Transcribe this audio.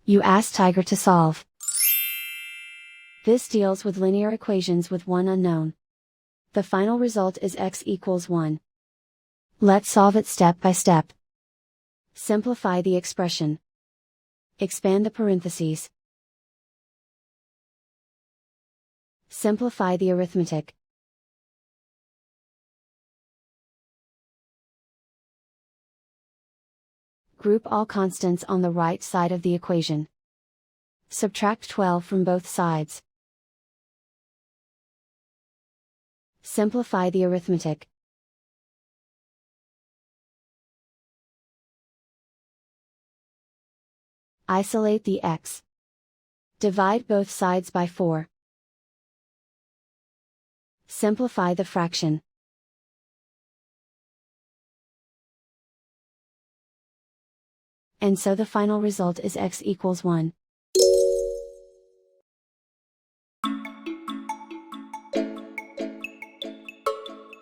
You ask Tiger to solve. This deals with linear equations with one unknown. The final result is x equals 1. Let's solve it step by step. Simplify the expression. Expand the parentheses. Simplify the arithmetic. Group all constants on the right side of the equation. Subtract 12 from both sides. Simplify the arithmetic. Isolate the x. Divide both sides by 4. Simplify the fraction. And so the final result is x equals 1.